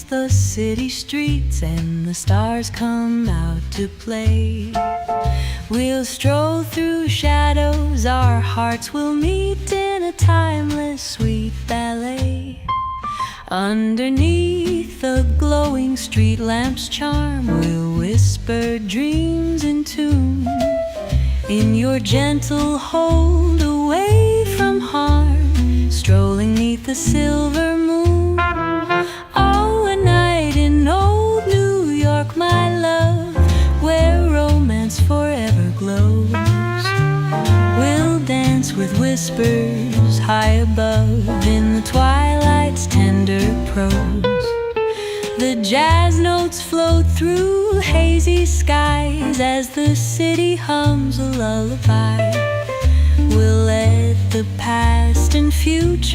the city streets and the stars come out to play. We'll stroll through shadows, our hearts will meet in a timeless sweet ballet. Underneath the glowing street lamp's charm, we'll whisper dreams in tune. In your gentle hold, away from harm, strolling neath the silver moon. Oh, a night in old New York, my love, where romance forever glows. We'll dance with whispers high above in the twilight's tender prose. The jazz notes float through hazy skies as the city hums a lullaby. We'll let the past and future